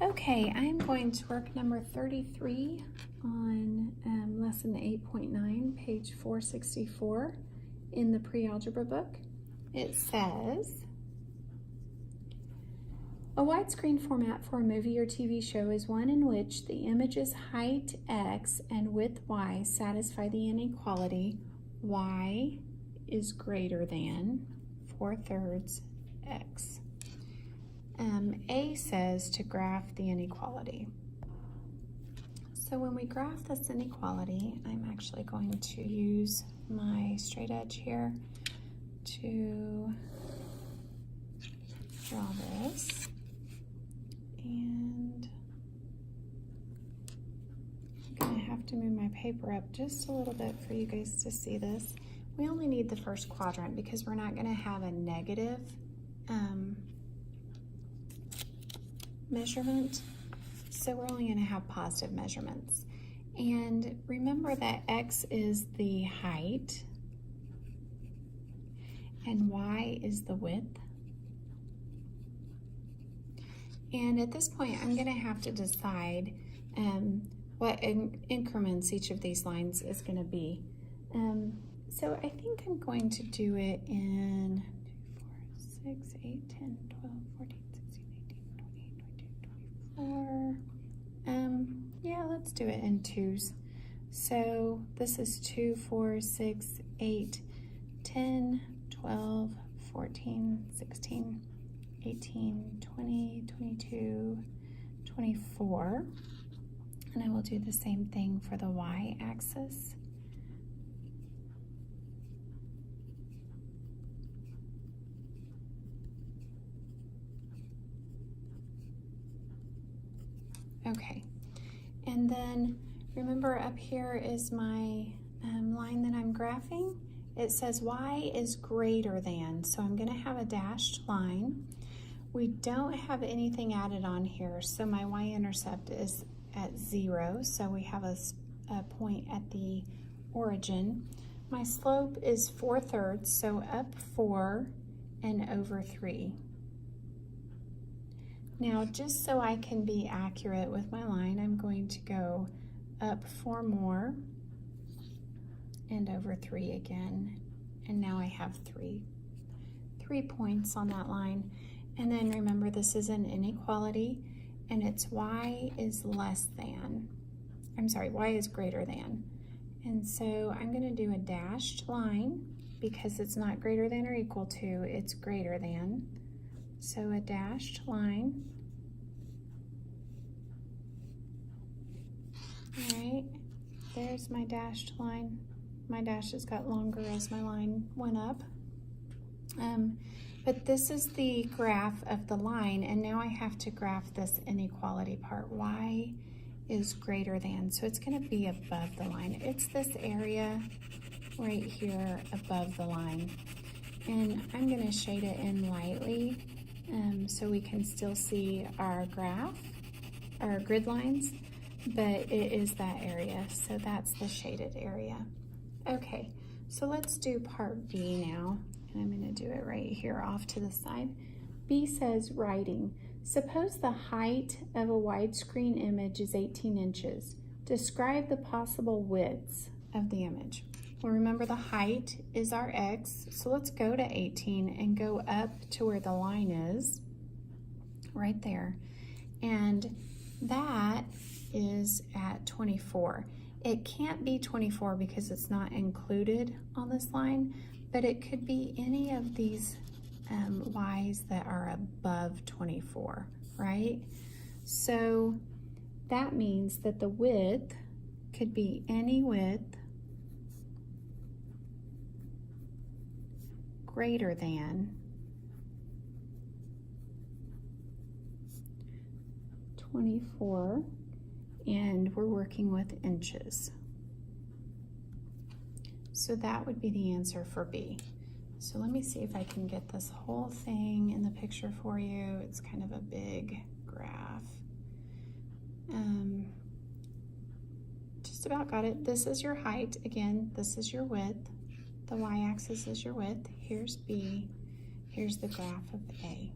Okay, I'm going to work number 33 on lesson 8.9, page 464 in the pre-algebra book. It says, a widescreen format for a movie or TV show is one in which the image's height x and width y satisfy the inequality y is greater than 4/3 x. A says to graph the inequality. So when we graph this inequality, I'm actually going to use my straight edge here to draw this. And I'm going to have to move my paper up just a little bit for you guys to see this. We only need the first quadrant because we're not going to have a negative measurement, so we're only going to have positive measurements. And remember that x is the height and y is the width. And at this point I'm going to have to decide what increments each of these lines is going to be. So I think I'm going to do it in 2, 4, 6, 8, 10, 12, 14, 16, 18, 20, 22, 24. Yeah, let's do it in twos. So this is 2, 4, 6, 8, 10, 12, 14, 16, 18, 20, 22, 24. And I will do the same thing for the y-axis. Okay, and then remember up here is my line that I'm graphing. It says y is greater than, so I'm going to have a dashed line. We don't have anything added on here, so my y-intercept is at 0, so we have a point at the origin. My slope is 4/3, so up 4 and over 3. Now, just so I can be accurate with my line, I'm going to go up 4 more and over 3 again. And now I have three points on that line. And then remember, this is an inequality and it's y is less than, y is greater than. And so I'm going to do a dashed line because it's not greater than or equal to, it's greater than. So a dashed line. All right, there's my dashed line. My dashes got longer as my line went up. But this is the graph of the line, and now I have to graph this inequality part. Y is greater than, so it's going to be above the line. It's this area right here above the line. And I'm going to shade it in lightly so we can still see our graph, our grid lines, but it is that area, so that's the shaded area. Okay, so let's do part B now, and I'm going to do it right here off to the side. B says writing. Suppose the height of a widescreen image is 18 inches. Describe the possible widths of the image. Well, remember the height is our x, so let's go to 18 and go up to where the line is, right there. And that is at 24. It can't be 24 because it's not included on this line, but it could be any of these y's that are above 24, right? So that means that the width could be any width greater than 24, and we're working with inches. So that would be the answer for B. So let me see if I can get this whole thing in the picture for you. It's kind of a big graph. Just about got it. This is your height. Again, this is your width. The y-axis is your width. Here's B. Here's the graph of A.